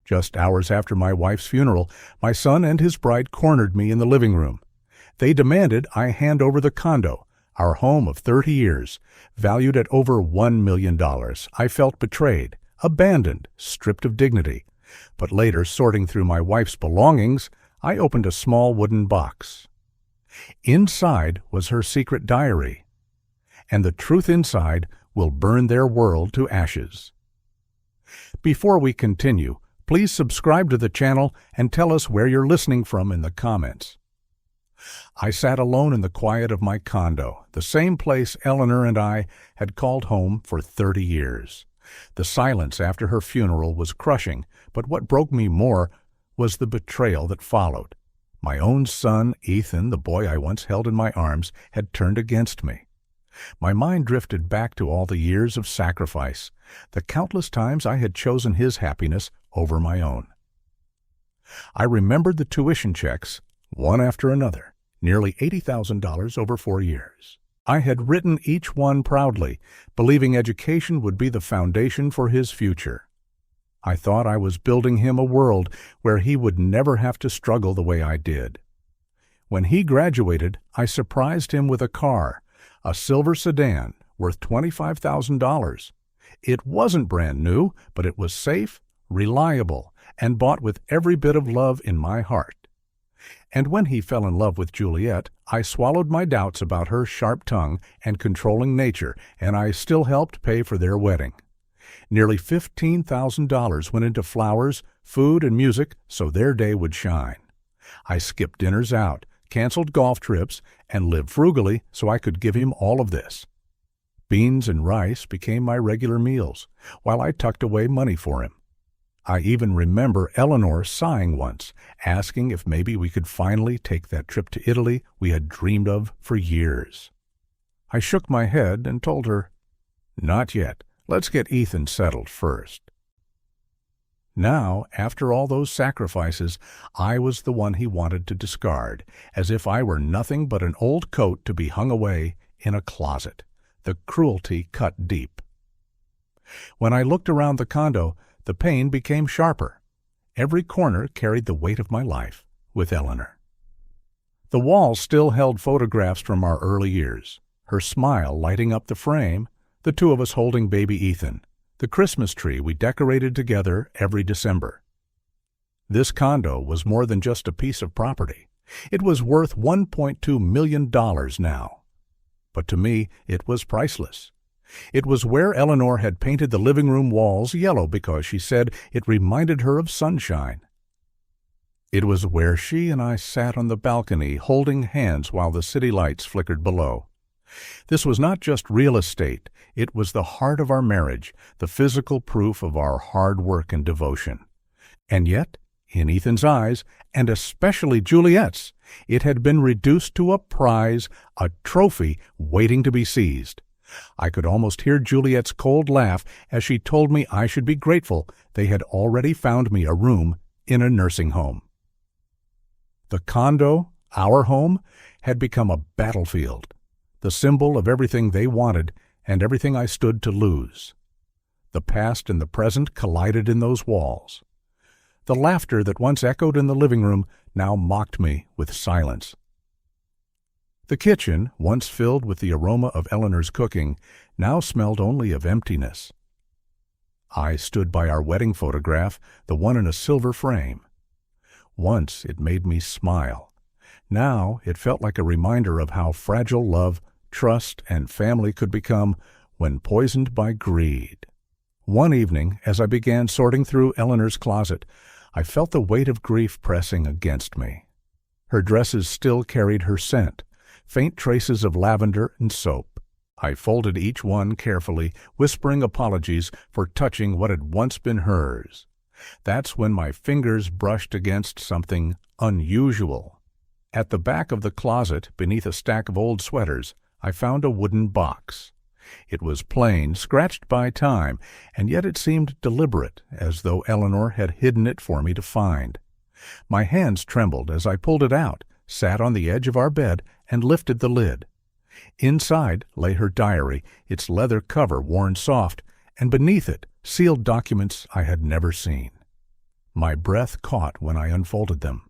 Just hours after my wife's funeral, my son and his bride cornered me in the living room. They demanded I hand over the condo, our home of 30 years, valued at over $1 million. I felt betrayed, abandoned, stripped of dignity. But later, sorting through my wife's belongings, I opened a small wooden box. Inside was her secret diary, and the truth inside will burn their world to ashes. Before we continue, please subscribe to the channel and tell us where you're listening from in the comments. I sat alone in the quiet of my condo, the same place Eleanor and I had called home for 30 years. The silence after her funeral was crushing, but what broke me more was the betrayal that followed. My own son, Ethan, the boy I once held in my arms, had turned against me. My mind drifted back to all the years of sacrifice, the countless times I had chosen his happiness over my own. I remembered the tuition checks, one after another, nearly $80,000 over 4 years. I had written each one proudly, believing education would be the foundation for his future. I thought I was building him a world where he would never have to struggle the way I did. When he graduated, I surprised him with a car, a silver sedan worth $25,000. It wasn't brand new, but it was safe, reliable, and bought with every bit of love in my heart. And when he fell in love with Juliet, I swallowed my doubts about her sharp tongue and controlling nature, and I still helped pay for their wedding. Nearly $15,000 went into flowers, food, and music so their day would shine. I skipped dinners out, canceled golf trips, and lived frugally so I could give him all of this. Beans and rice became my regular meals, while I tucked away money for him. I even remember Eleanor sighing once, asking if maybe we could finally take that trip to Italy we had dreamed of for years. I shook my head and told her, "Not yet. Let's get Ethan settled first." Now, after all those sacrifices, I was the one he wanted to discard, as if I were nothing but an old coat to be hung away in a closet. The cruelty cut deep. When I looked around the condo, the pain became sharper. Every corner carried the weight of my life with Eleanor. The walls still held photographs from our early years, her smile lighting up the frame, the two of us holding baby Ethan, the Christmas tree we decorated together every December. This condo was more than just a piece of property. It was worth $1.2 million now. But to me, it was priceless. It was where Eleanor had painted the living room walls yellow because she said it reminded her of sunshine. It was where she and I sat on the balcony holding hands while the city lights flickered below. This was not just real estate. It was the heart of our marriage, the physical proof of our hard work and devotion. And yet, in Ethan's eyes, and especially Juliet's, it had been reduced to a prize, a trophy waiting to be seized. I could almost hear Juliet's cold laugh as she told me I should be grateful they had already found me a room in a nursing home. The condo, our home, had become a battlefield, the symbol of everything they wanted and everything I stood to lose. The past and the present collided in those walls. The laughter that once echoed in the living room now mocked me with silence. The kitchen, once filled with the aroma of Eleanor's cooking, now smelled only of emptiness. I stood by our wedding photograph, the one in a silver frame. Once it made me smile. Now it felt like a reminder of how fragile love, trust, and family could become when poisoned by greed. One evening, as I began sorting through Eleanor's closet, I felt the weight of grief pressing against me. Her dresses still carried her scent, faint traces of lavender and soap. I folded each one carefully, whispering apologies for touching what had once been hers. That's when my fingers brushed against something unusual. At the back of the closet, beneath a stack of old sweaters, I found a wooden box. It was plain, scratched by time, and yet it seemed deliberate, as though Eleanor had hidden it for me to find. My hands trembled as I pulled it out, sat on the edge of our bed, and lifted the lid. Inside lay her diary, its leather cover worn soft, and beneath it sealed documents I had never seen. My breath caught when I unfolded them.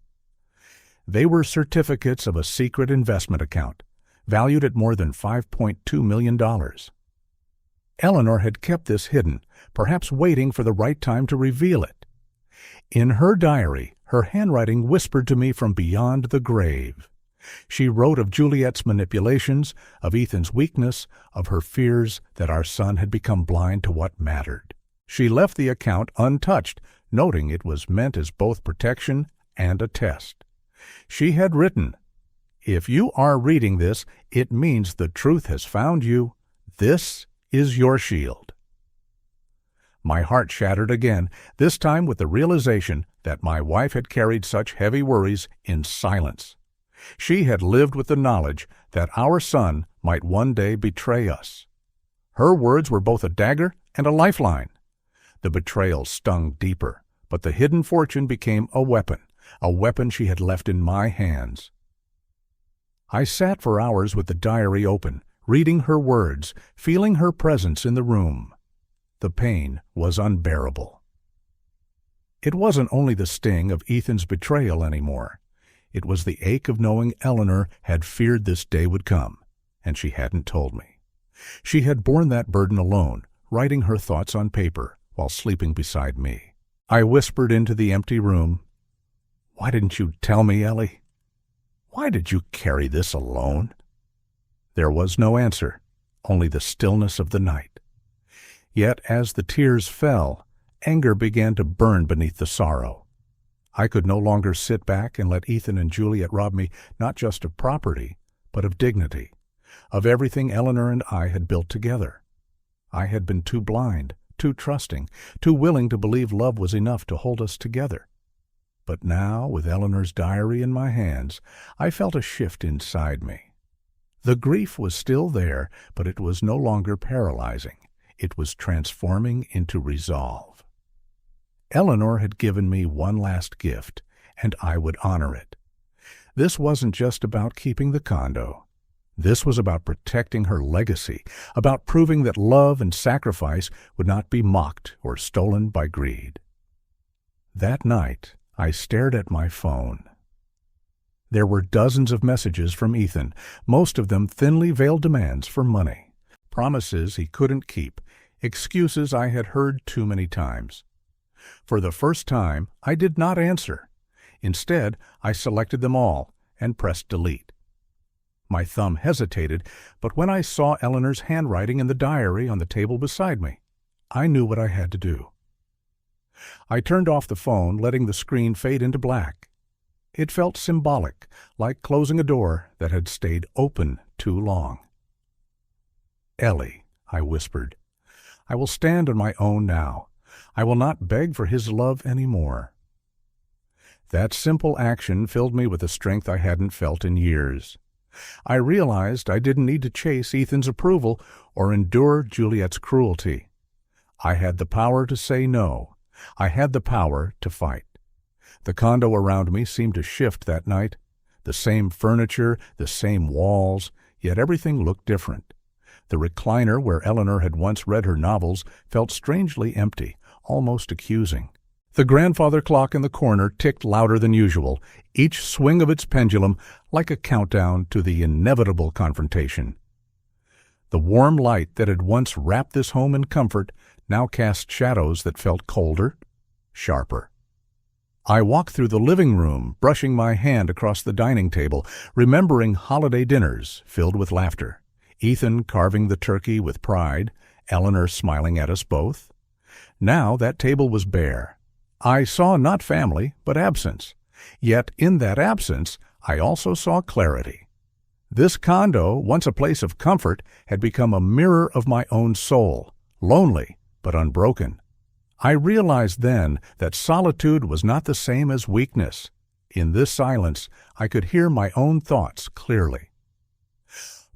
They were certificates of a secret investment account, valued at more than $5.2 million. Eleanor had kept this hidden, perhaps waiting for the right time to reveal it. In her diary, her handwriting whispered to me from beyond the grave. She wrote of Juliet's manipulations, of Ethan's weakness, of her fears that our son had become blind to what mattered. She left the account untouched, noting it was meant as both protection and a test. She had written, "If you are reading this, it means the truth has found you. This is your shield." My heart shattered again, this time with the realization that my wife had carried such heavy worries in silence. She had lived with the knowledge that our son might one day betray us. Her words were both a dagger and a lifeline. The betrayal stung deeper, but the hidden fortune became a weapon she had left in my hands. I sat for hours with the diary open, reading her words, feeling her presence in the room. The pain was unbearable. It wasn't only the sting of Ethan's betrayal anymore. It was the ache of knowing Eleanor had feared this day would come, and she hadn't told me. She had borne that burden alone, writing her thoughts on paper while sleeping beside me. I whispered into the empty room, "Why didn't you tell me, Ellie? Why did you carry this alone?" There was no answer, only the stillness of the night. Yet as the tears fell, anger began to burn beneath the sorrow. I could no longer sit back and let Ethan and Juliet rob me not just of property, but of dignity, of everything Eleanor and I had built together. I had been too blind, too trusting, too willing to believe love was enough to hold us together. But now, with Eleanor's diary in my hands, I felt a shift inside me. The grief was still there, but it was no longer paralyzing. It was transforming into resolve. Eleanor had given me one last gift, and I would honor it. This wasn't just about keeping the condo. This was about protecting her legacy, about proving that love and sacrifice would not be mocked or stolen by greed. That night, I stared at my phone. There were dozens of messages from Ethan, most of them thinly veiled demands for money, promises he couldn't keep, excuses I had heard too many times. For the first time, I did not answer. Instead, I selected them all and pressed delete. My thumb hesitated, but when I saw Eleanor's handwriting in the diary on the table beside me, I knew what I had to do. I turned off the phone, letting the screen fade into black. It felt symbolic, like closing a door that had stayed open too long. "Ellie," I whispered, "I will stand on my own now. I will not beg for his love any more." That simple action filled me with a strength I hadn't felt in years. I realized I didn't need to chase Ethan's approval or endure Juliet's cruelty. I had the power to say no. I had the power to fight. The condo around me seemed to shift that night. The same furniture, the same walls, yet everything looked different. The recliner where Eleanor had once read her novels felt strangely empty, almost accusing. The grandfather clock in the corner ticked louder than usual, each swing of its pendulum like a countdown to the inevitable confrontation. The warm light that had once wrapped this home in comfort now cast shadows that felt colder, sharper. I walked through the living room, brushing my hand across the dining table, remembering holiday dinners filled with laughter. Ethan carving the turkey with pride, Eleanor smiling at us both. Now that table was bare. I saw not family, but absence. Yet in that absence, I also saw clarity. This condo, once a place of comfort, had become a mirror of my own soul, lonely but unbroken. I realized then that solitude was not the same as weakness. In this silence, I could hear my own thoughts clearly.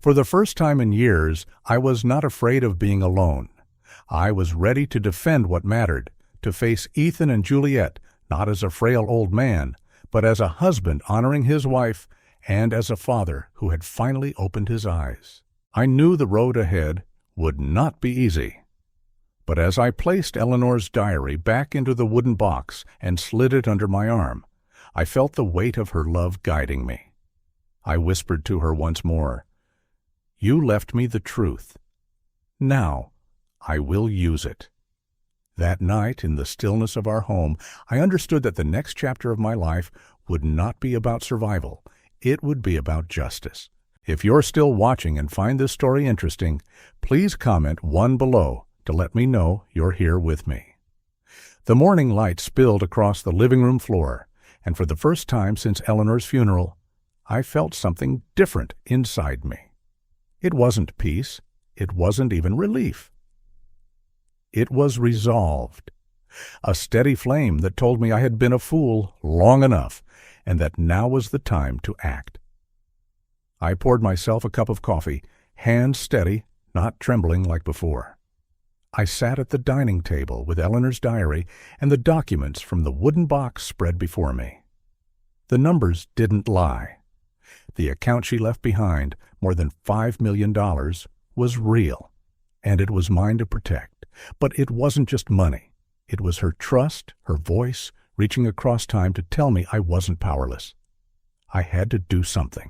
For the first time in years, I was not afraid of being alone. I was ready to defend what mattered, to face Ethan and Juliet, not as a frail old man, but as a husband honoring his wife, and as a father who had finally opened his eyes. I knew the road ahead would not be easy, But as I placed Eleanor's diary back into the wooden box and slid it under my arm, I felt the weight of her love guiding me. I whispered to her once more, "You left me the truth. Now I will use it." That night, in the stillness of our home, I understood that the next chapter of my life would not be about survival. It would be about justice. If you're still watching and find this story interesting, please comment 1 below to let me know you're here with me. The morning light spilled across the living room floor, and for the first time since Eleanor's funeral, I felt something different inside me. It wasn't peace. It wasn't even relief. It was resolved, a steady flame that told me I had been a fool long enough and that now was the time to act. I poured myself a cup of coffee, hands steady, not trembling like before. I sat at the dining table with Eleanor's diary and the documents from the wooden box spread before me. The numbers didn't lie. The account she left behind, more than $5 million, was real, and it was mine to protect. But it wasn't just money. It was her trust, her voice, reaching across time to tell me I wasn't powerless. I had to do something.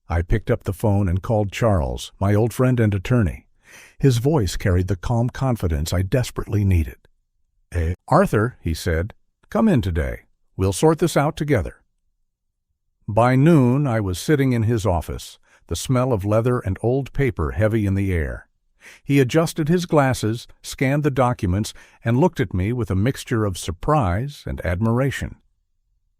I picked up the phone and called Charles, my old friend and attorney. His voice carried the calm confidence I desperately needed. "Arthur," he said, "come in today. We'll sort this out together." By noon, I was sitting in his office, the smell of leather and old paper heavy in the air. He adjusted his glasses, scanned the documents, and looked at me with a mixture of surprise and admiration.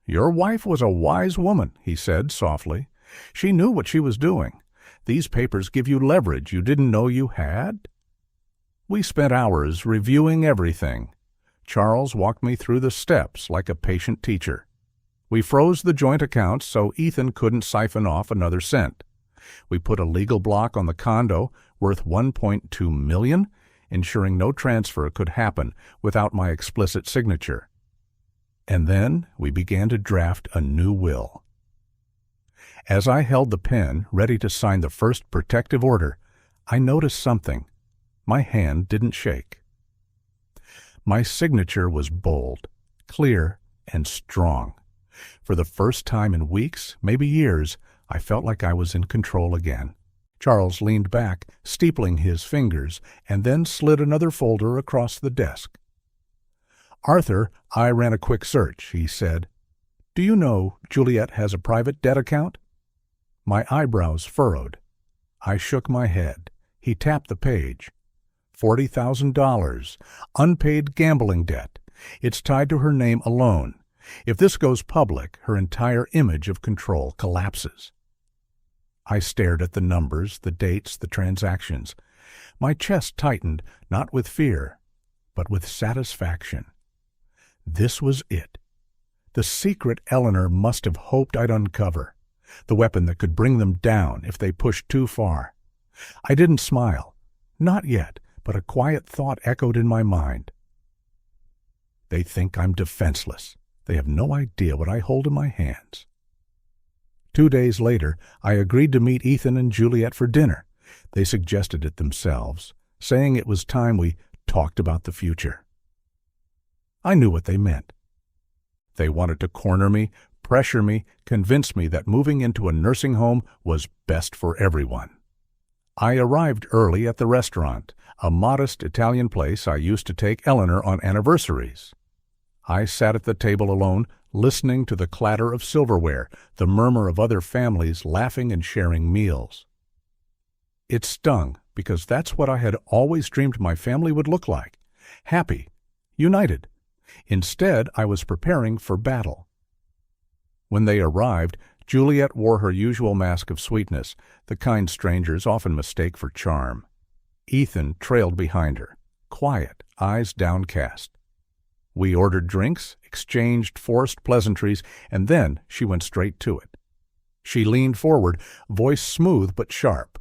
"Your wife was a wise woman," he said softly. "She knew what she was doing. These papers give you leverage you didn't know you had." We spent hours reviewing everything. Charles walked me through the steps like a patient teacher. We froze the joint accounts so Ethan couldn't siphon off another cent. We put a legal block on the condo worth $1.2 million, ensuring no transfer could happen without my explicit signature. And then we began to draft a new will. As I held the pen, ready to sign the first protective order, I noticed something. My hand didn't shake. My signature was bold, clear, and strong. For the first time in weeks, maybe years, I felt like I was in control again. Charles leaned back, steepling his fingers, and then slid another folder across the desk. "Arthur, I ran a quick search," he said. "Do you know Juliet has a private debt account?" My eyebrows furrowed. I shook my head. He tapped the page. $40,000, unpaid gambling debt. It's tied to her name alone. If this goes public, her entire image of control collapses. I stared at the numbers, the dates, the transactions. My chest tightened, not with fear, but with satisfaction. This was it. The secret Eleanor must have hoped I'd uncover. The weapon that could bring them down if they pushed too far. I didn't smile. Not yet, but a quiet thought echoed in my mind. They think I'm defenseless. They have no idea what I hold in my hands. 2 days later, I agreed to meet Ethan and Juliet for dinner. They suggested it themselves, saying it was time we talked about the future. I knew what they meant. They wanted to corner me, pressure me, convince me that moving into a nursing home was best for everyone. I arrived early at the restaurant, a modest Italian place I used to take Eleanor on anniversaries. I sat at the table alone, listening to the clatter of silverware, the murmur of other families laughing and sharing meals. It stung, because that's what I had always dreamed my family would look like. Happy, united. Instead, I was preparing for battle. When they arrived, Juliet wore her usual mask of sweetness, the kind strangers often mistake for charm. Ethan trailed behind her, quiet, eyes downcast. We ordered drinks, exchanged forced pleasantries, and then she went straight to it. She leaned forward, voice smooth but sharp.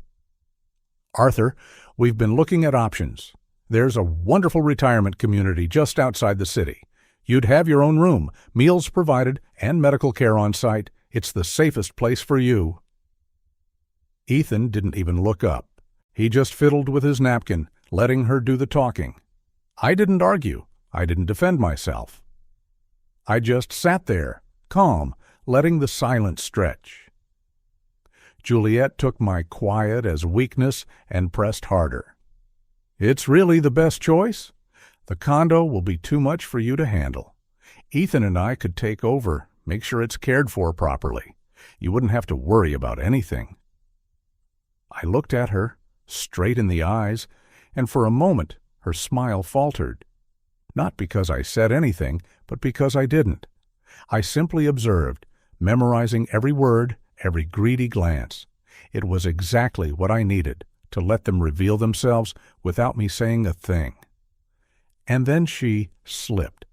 "Arthur, we've been looking at options. There's a wonderful retirement community just outside the city. You'd have your own room, meals provided, and medical care on site. It's the safest place for you." Ethan didn't even look up. He just fiddled with his napkin, letting her do the talking. I didn't argue. I didn't defend myself. I just sat there, calm, letting the silence stretch. Juliet took my quiet as weakness and pressed harder. It's really the best choice? The condo will be too much for you to handle. Ethan and I could take over, make sure it's cared for properly. You wouldn't have to worry about anything. I looked at her, straight in the eyes, and for a moment her smile faltered. Not because I said anything, but because I didn't. I simply observed, memorizing every word, every greedy glance. It was exactly what I needed, to let them reveal themselves without me saying a thing. And then she slipped.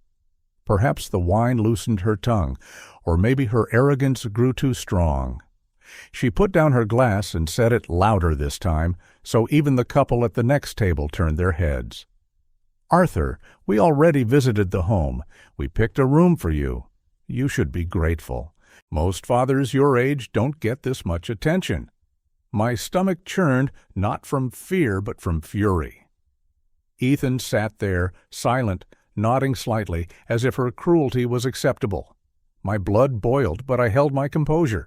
Perhaps the wine loosened her tongue, or maybe her arrogance grew too strong. She put down her glass and said it louder this time, so even the couple at the next table turned their heads. Arthur, we already visited the home. We picked a room for you. You should be grateful. Most fathers your age don't get this much attention. My stomach churned, not from fear, but from fury. Ethan sat there, silent, nodding slightly, as if her cruelty was acceptable. My blood boiled, but I held my composure.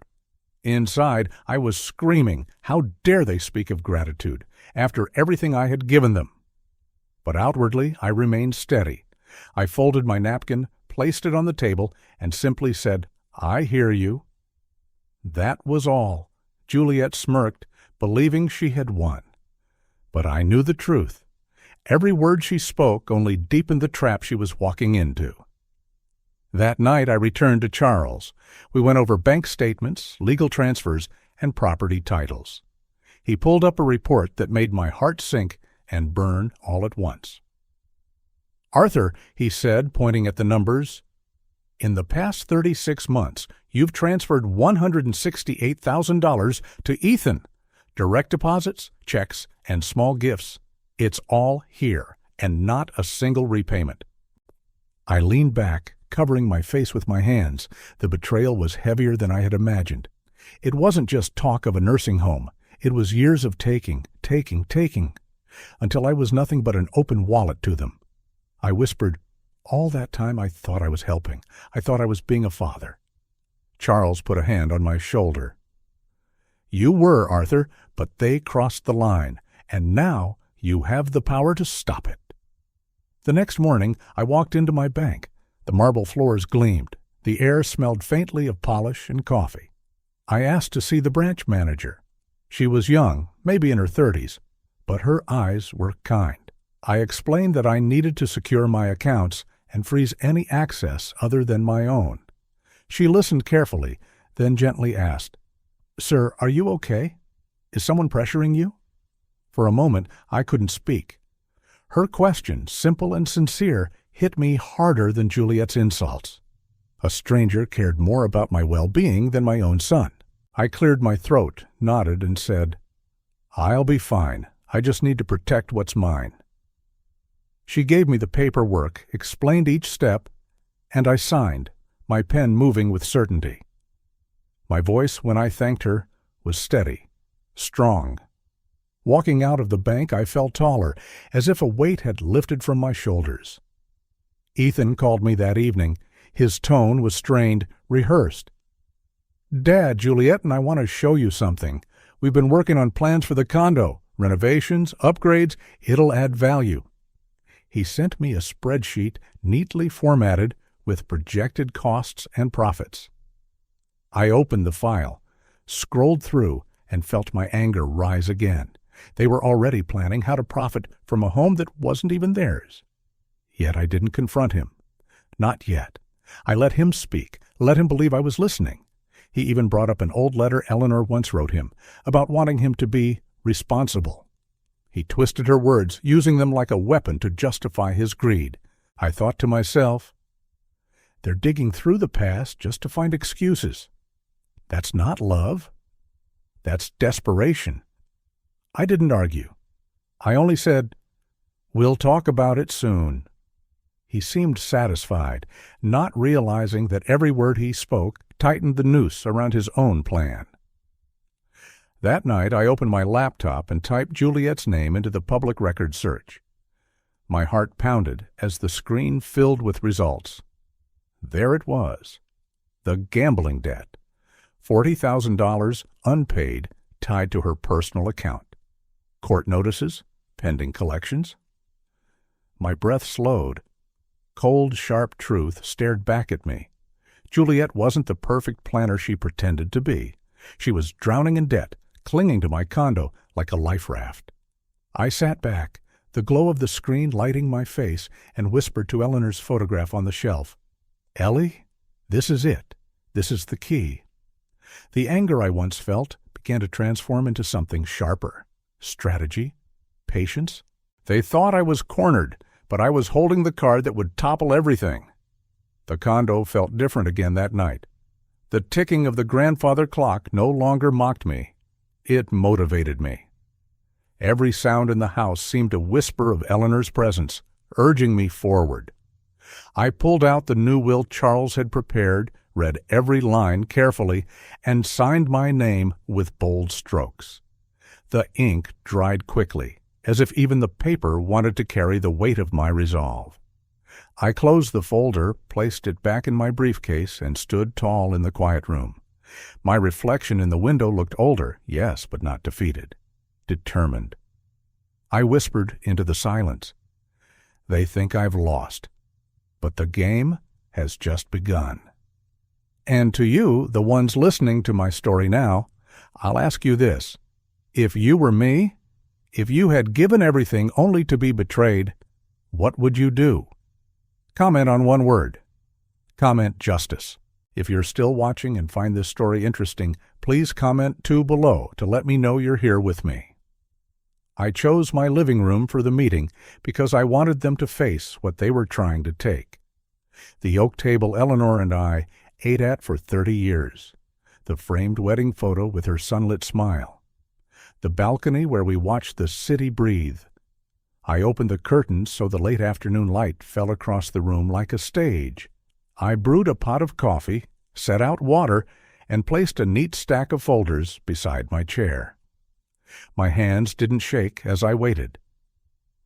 Inside, I was screaming, how dare they speak of gratitude, after everything I had given them? But outwardly, I remained steady. I folded my napkin, placed it on the table, and simply said, I hear you. That was all. Juliet smirked, believing she had won. But I knew the truth. Every word she spoke only deepened the trap she was walking into. That night I returned to Charles. We went over bank statements, legal transfers, and property titles. He pulled up a report that made my heart sink and burn all at once. Arthur, he said, pointing at the numbers, in the past 36 months, you've transferred $168,000 to Ethan. Direct deposits, checks, and small gifts. It's all here, and not a single repayment. I leaned back, covering my face with my hands. The betrayal was heavier than I had imagined. It wasn't just talk of a nursing home. It was years of taking, until I was nothing but an open wallet to them. I whispered, all that time I thought I was helping. I thought I was being a father. Charles put a hand on my shoulder. You were, Arthur, but they crossed the line, and now you have the power to stop it. The next morning, I walked into my bank. The marble floors gleamed. The air smelled faintly of polish and coffee. I asked to see the branch manager. She was young, maybe in her 30s, but her eyes were kind. I explained that I needed to secure my accounts and freeze any access other than my own. She listened carefully, then gently asked, Sir, are you okay? Is someone pressuring you? For a moment, I couldn't speak. Her question, simple and sincere, hit me harder than Juliet's insults. A stranger cared more about my well-being than my own son. I cleared my throat, nodded, and said, I'll be fine. I just need to protect what's mine. She gave me the paperwork, explained each step, and I signed, my pen moving with certainty. My voice, when I thanked her, was steady, strong. Walking out of the bank, I felt taller, as if a weight had lifted from my shoulders. Ethan called me that evening. His tone was strained, rehearsed. Dad, Juliet and I want to show you something. We've been working on plans for the condo, renovations, upgrades. It'll add value. He sent me a spreadsheet neatly formatted with projected costs and profits. I opened the file, scrolled through, and felt my anger rise again. They were already planning how to profit from a home that wasn't even theirs. Yet I didn't confront him. Not yet. I let him speak, let him believe I was listening. He even brought up an old letter Eleanor once wrote him about wanting him to be responsible. He twisted her words, using them like a weapon to justify his greed. I thought to myself, they're digging through the past just to find excuses. That's not love. That's desperation. I didn't argue. I only said, we'll talk about it soon. He seemed satisfied, not realizing that every word he spoke tightened the noose around his own plan. That night I opened my laptop and typed Juliet's name into the public record search. My heart pounded as the screen filled with results. There it was. The gambling debt. $40,000 unpaid, tied to her personal account. Court notices, pending collections. My breath slowed. Cold, sharp truth stared back at me. Juliet wasn't the perfect planner she pretended to be. She was drowning in debt, clinging to my condo like a life raft. I sat back, the glow of the screen lighting my face, and whispered to Eleanor's photograph on the shelf, "Ellie, this is it. This is the key." The anger I once felt began to transform into something sharper. Strategy, patience. They thought I was cornered, but I was holding the card that would topple everything. The condo felt different again that night. The ticking of the grandfather clock no longer mocked me. It motivated me. Every sound in the house seemed to whisper of Eleanor's presence, urging me forward. I pulled out the new will Charles had prepared, read every line carefully, and signed my name with bold strokes. The ink dried quickly, as if even the paper wanted to carry the weight of my resolve. I closed the folder, placed it back in my briefcase, and stood tall in the quiet room. My reflection in the window looked older, yes, but not defeated. Determined. I whispered into the silence. They think I've lost, but the game has just begun. And to you, the ones listening to my story now, I'll ask you this. If you were me, if you had given everything only to be betrayed, what would you do? Comment on one word. Comment justice. If you're still watching and find this story interesting, please comment too below to let me know you're here with me. I chose my living room for the meeting because I wanted them to face what they were trying to take. The oak table Eleanor and I ate at for 30 years. The framed wedding photo with her sunlit smile. The balcony where we watched the city breathe. I opened the curtains so the late afternoon light fell across the room like a stage. I brewed a pot of coffee, set out water, and placed a neat stack of folders beside my chair. My hands didn't shake as I waited.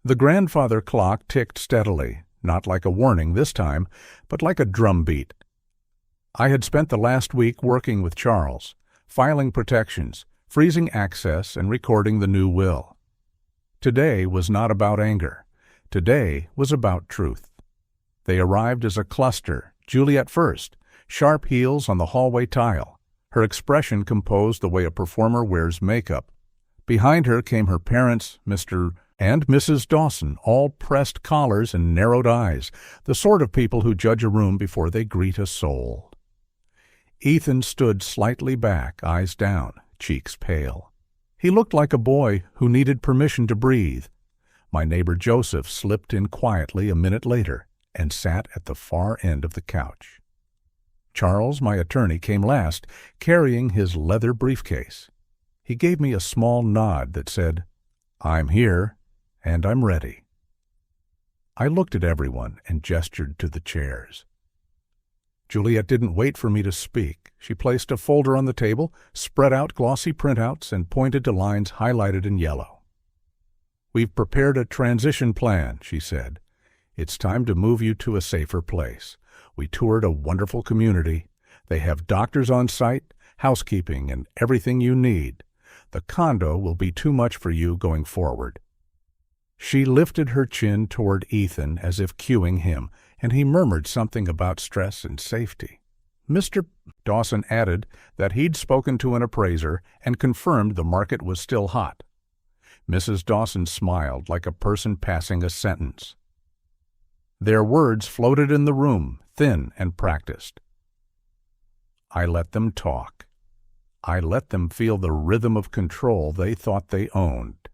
The grandfather clock ticked steadily, not like a warning this time, but like a drumbeat. I had spent the last week working with Charles, filing protections, freezing access, and recording the new will. Today was not about anger. Today was about truth. They arrived as a cluster, Juliet first, sharp heels on the hallway tile, her expression composed the way a performer wears makeup. Behind her came her parents, Mr. and Mrs. Dawson, all pressed collars and narrowed eyes, the sort of people who judge a room before they greet a soul. Ethan stood slightly back, eyes down, cheeks pale. He looked like a boy who needed permission to breathe. My neighbor Joseph slipped in quietly a minute later and sat at the far end of the couch. Charles, my attorney, came last, carrying his leather briefcase. He gave me a small nod that said, "I'm here, and I'm ready." I looked at everyone and gestured to the chairs. Juliet didn't wait for me to speak. She placed a folder on the table, spread out glossy printouts, and pointed to lines highlighted in yellow. "We've prepared a transition plan," she said. "It's time to move you to a safer place. We toured a wonderful community. They have doctors on site, housekeeping, and everything you need. The condo will be too much for you going forward." She lifted her chin toward Ethan as if cueing him, and he murmured something about stress and safety. Mr. Dawson added that he'd spoken to an appraiser and confirmed the market was still hot. Mrs. Dawson smiled like a person passing a sentence. Their words floated in the room, thin and practiced. I let them talk. I let them feel the rhythm of control they thought they owned.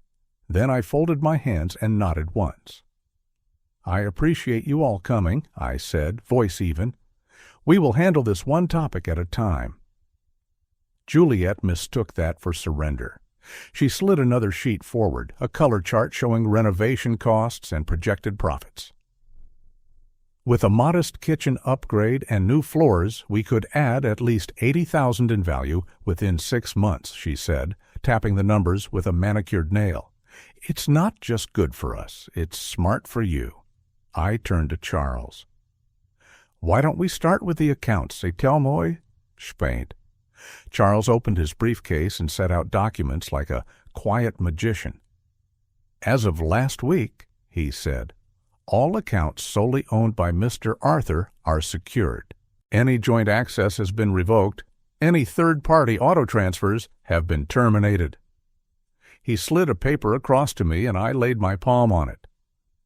Then I folded my hands and nodded once. "I appreciate you all coming," I said, voice even. "We will handle this one topic at a time." Juliet mistook that for surrender. She slid another sheet forward, a color chart showing renovation costs and projected profits. With a modest kitchen upgrade and new floors, we could add at least $80,000 in value within 6 months, she said, tapping the numbers with a manicured nail. It's not just good for us, it's smart for you. I turned to Charles. Why don't we start with the accounts? C'est tel moi? Spaint. Charles opened his briefcase and set out documents like a quiet magician. As of last week, he said, all accounts solely owned by Mr. Arthur are secured. Any joint access has been revoked. Any third-party auto transfers have been terminated. He slid a paper across to me, and I laid my palm on it.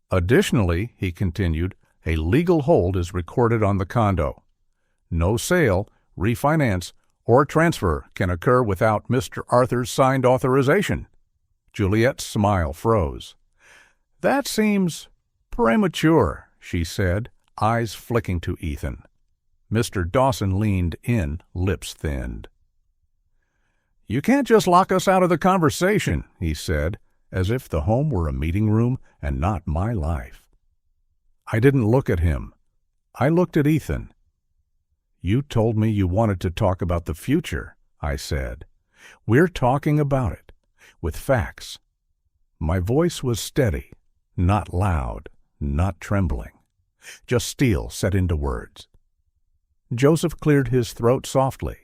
Additionally, he continued, a legal hold is recorded on the condo. No sale, refinance, or transfer can occur without Mr. Arthur's signed authorization. Juliet's smile froze. That seems premature, she said, eyes flicking to Ethan. Mr. Dawson leaned in, lips thinned. You can't just lock us out of the conversation, he said, as if the home were a meeting room and not my life. I didn't look at him. I looked at Ethan. You told me you wanted to talk about the future, I said. We're talking about it, with facts. My voice was steady, not loud, not trembling, just steel set into words. Joseph cleared his throat softly.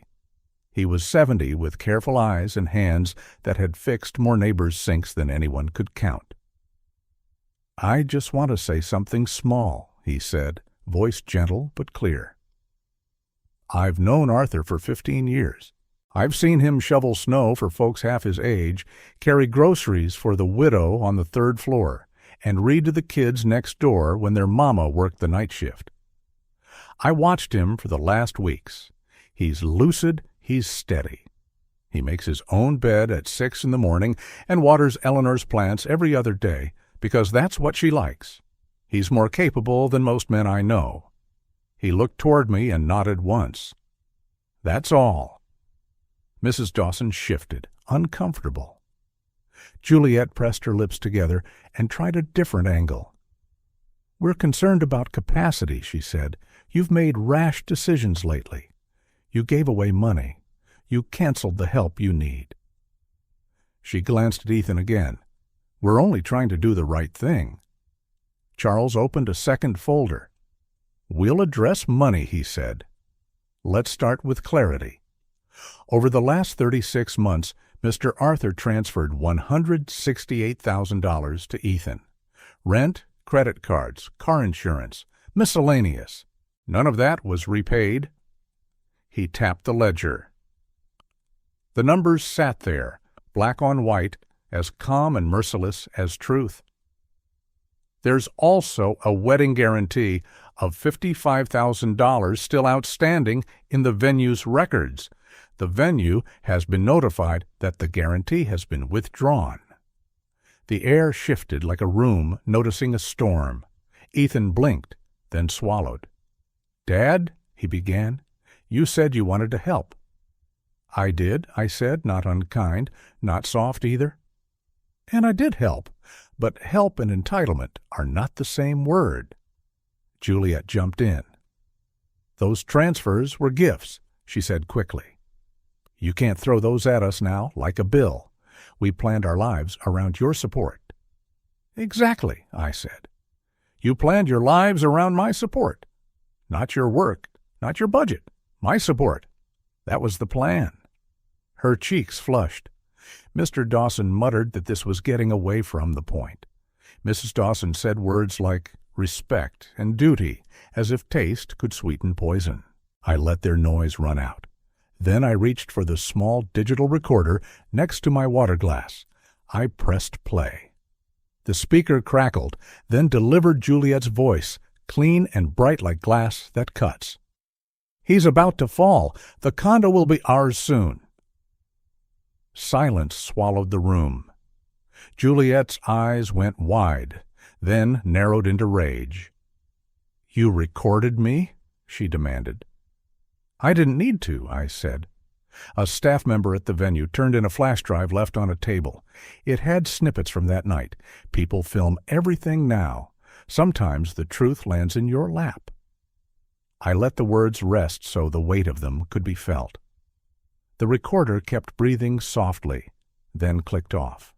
He was 70 with careful eyes and hands that had fixed more neighbors' sinks than anyone could count. I just want to say something small, he said, voice gentle but clear. I've known Arthur for 15 years. I've seen him shovel snow for folks half his age, carry groceries for the widow on the 3rd floor, and read to the kids next door when their mama worked the night shift. I watched him for the last weeks. He's lucid, he's steady. He makes his own bed at 6 in the morning and waters Eleanor's plants every other day because that's what she likes. He's more capable than most men I know. He looked toward me and nodded once. That's all. Mrs. Dawson shifted, uncomfortable. Juliet pressed her lips together and tried a different angle. We're concerned about capacity, she said. You've made rash decisions lately. You gave away money. You canceled the help you need. She glanced at Ethan again. We're only trying to do the right thing. Charles opened a second folder. We'll address money, he said. Let's start with clarity. Over the last 36 months, Mr. Arthur transferred $168,000 to Ethan. Rent, credit cards, car insurance, miscellaneous. None of that was repaid. He tapped the ledger. The numbers sat there, black on white, as calm and merciless as truth. There's also a wedding guarantee of $55,000 still outstanding in the venue's records. The venue has been notified that the guarantee has been withdrawn. The air shifted like a room noticing a storm. Ethan blinked, then swallowed. Dad, he began, you said you wanted to help. I did, I said, not unkind, not soft either. And I did help, but help and entitlement are not the same word. Juliet jumped in. Those transfers were gifts, she said quickly. You can't throw those at us now like a bill. We planned our lives around your support. Exactly, I said. You planned your lives around my support. Not your work, not your budget, my support. That was the plan. Her cheeks flushed. Mr. Dawson muttered that this was getting away from the point. Mrs. Dawson said words like respect and duty, as if taste could sweeten poison. I let their noise run out. Then I reached for the small digital recorder next to my water glass. I pressed play. The speaker crackled, then delivered Juliet's voice, clean and bright like glass that cuts. He's about to fall. The condo will be ours soon. Silence swallowed the room. Juliet's eyes went wide, then narrowed into rage. You recorded me? She demanded. I didn't need to, I said. A staff member at the venue turned in a flash drive left on a table. It had snippets from that night. People film everything now. Sometimes the truth lands in your lap. I let the words rest so the weight of them could be felt. The recorder kept breathing softly, then clicked off.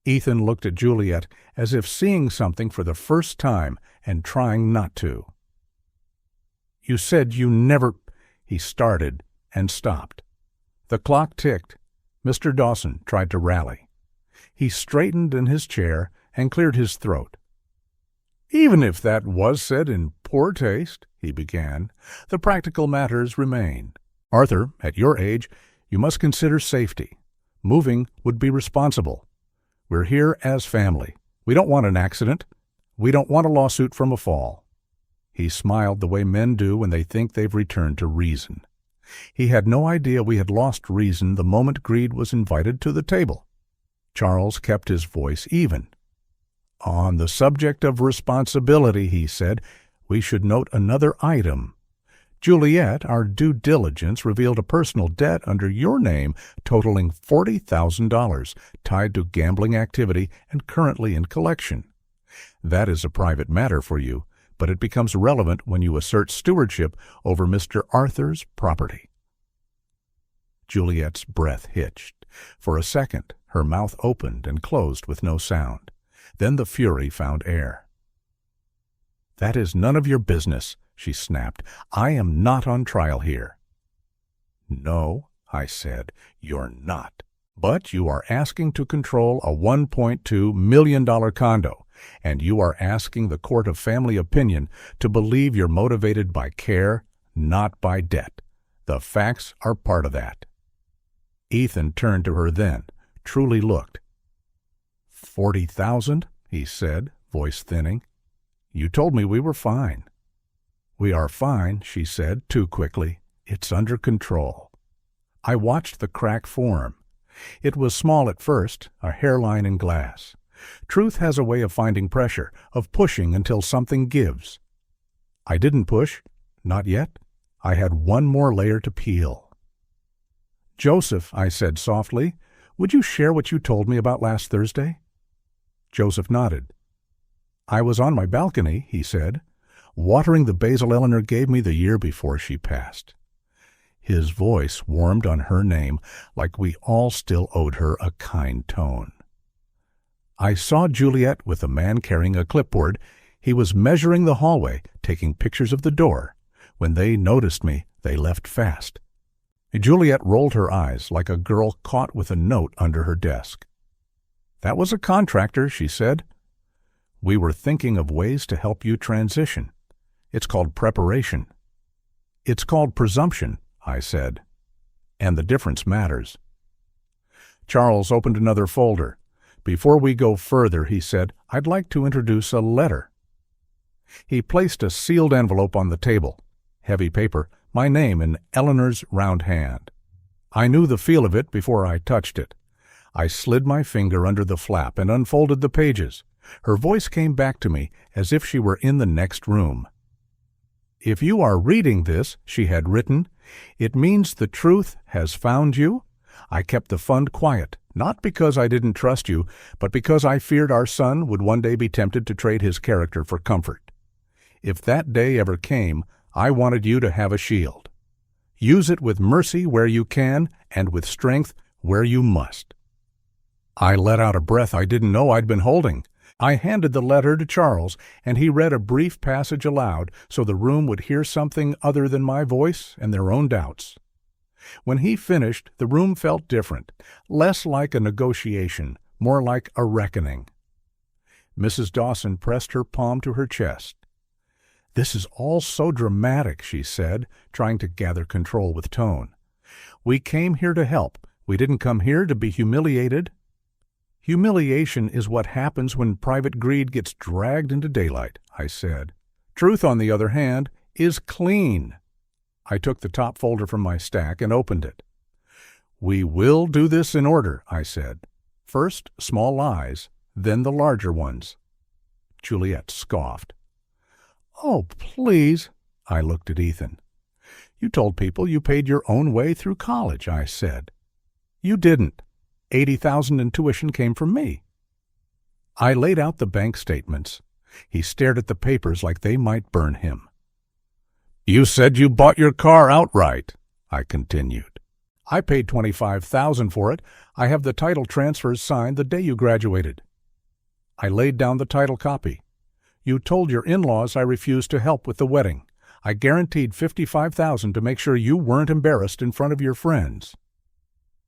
Ethan looked at Juliet as if seeing something for the first time and trying not to. "You said you never—" he started and stopped. The clock ticked. Mr. Dawson tried to rally. He straightened in his chair and cleared his throat. "Even if that was said in poor taste," he began, "the practical matters remain. Arthur, at your age, you must consider safety. Moving would be responsible. We're here as family. We don't want an accident. We don't want a lawsuit from a fall." He smiled the way men do when they think they've returned to reason. He had no idea we had lost reason the moment greed was invited to the table. Charles kept his voice even. "On the subject of responsibility," he said, "we should note another item. Juliet, our due diligence revealed a personal debt under your name totaling $40,000, tied to gambling activity and currently in collection. That is a private matter for you, but it becomes relevant when you assert stewardship over Mr. Arthur's property." Juliet's breath hitched. For a second, her mouth opened and closed with no sound. Then the fury found air. "That is none of your business," she snapped. "I am not on trial here." "No," I said, "you're not. But you are asking to control a $1.2 million condo, and you are asking the court of family opinion to believe you're motivated by care, not by debt. The facts are part of that." Ethan turned to her then, truly looked. "40,000, he said, voice thinning. "You told me we were fine." "We are fine," she said, too quickly. "It's under control." I watched the crack form. It was small at first, a hairline in glass. Truth has a way of finding pressure, of pushing until something gives. I didn't push, not yet. I had one more layer to peel. "Joseph," I said softly, "would you share what you told me about last Thursday?" Joseph nodded. "I was on my balcony," he said, "watering the basil Eleanor gave me the year before she passed." His voice warmed on her name like we all still owed her a kind tone. "I saw Juliet with a man carrying a clipboard. He was measuring the hallway, taking pictures of the door. When they noticed me, they left fast." Juliet rolled her eyes like a girl caught with a note under her desk. "That was a contractor," she said. "We were thinking of ways to help you transition. It's called preparation." "It's called presumption," I said. "And the difference matters." Charles opened another folder. "Before we go further," he said, "I'd like to introduce a letter." He placed a sealed envelope on the table. Heavy paper, my name in Eleanor's round hand. I knew the feel of it before I touched it. I slid my finger under the flap and unfolded the pages. Her voice came back to me as if she were in the next room. "If you are reading this," she had written, "it means the truth has found you. I kept the fund quiet, not because I didn't trust you, but because I feared our son would one day be tempted to trade his character for comfort. If that day ever came, I wanted you to have a shield. Use it with mercy where you can and with strength where you must." I let out a breath I didn't know I'd been holding. I handed the letter to Charles, and he read a brief passage aloud so the room would hear something other than my voice and their own doubts. When he finished, the room felt different, less like a negotiation, more like a reckoning. Mrs. Dawson pressed her palm to her chest. "This is all so dramatic," she said, trying to gather control with tone. "We came here to help. We didn't come here to be humiliated." "Humiliation is what happens when private greed gets dragged into daylight," I said. "Truth, on the other hand, is clean." I took the top folder from my stack and opened it. "We will do this in order," I said. "First, small lies, then the larger ones." Juliet scoffed. "Oh, please." I looked at Ethan. "You told people you paid your own way through college," I said. "You didn't. $80,000 in tuition came from me." I laid out the bank statements. He stared at the papers like they might burn him. "You said you bought your car outright," I continued. I paid $25,000 for it. I have the title transfers signed the day you graduated. I laid down the title copy. You told your in-laws I refused to help with the wedding. I guaranteed $55,000 to make sure you weren't embarrassed in front of your friends.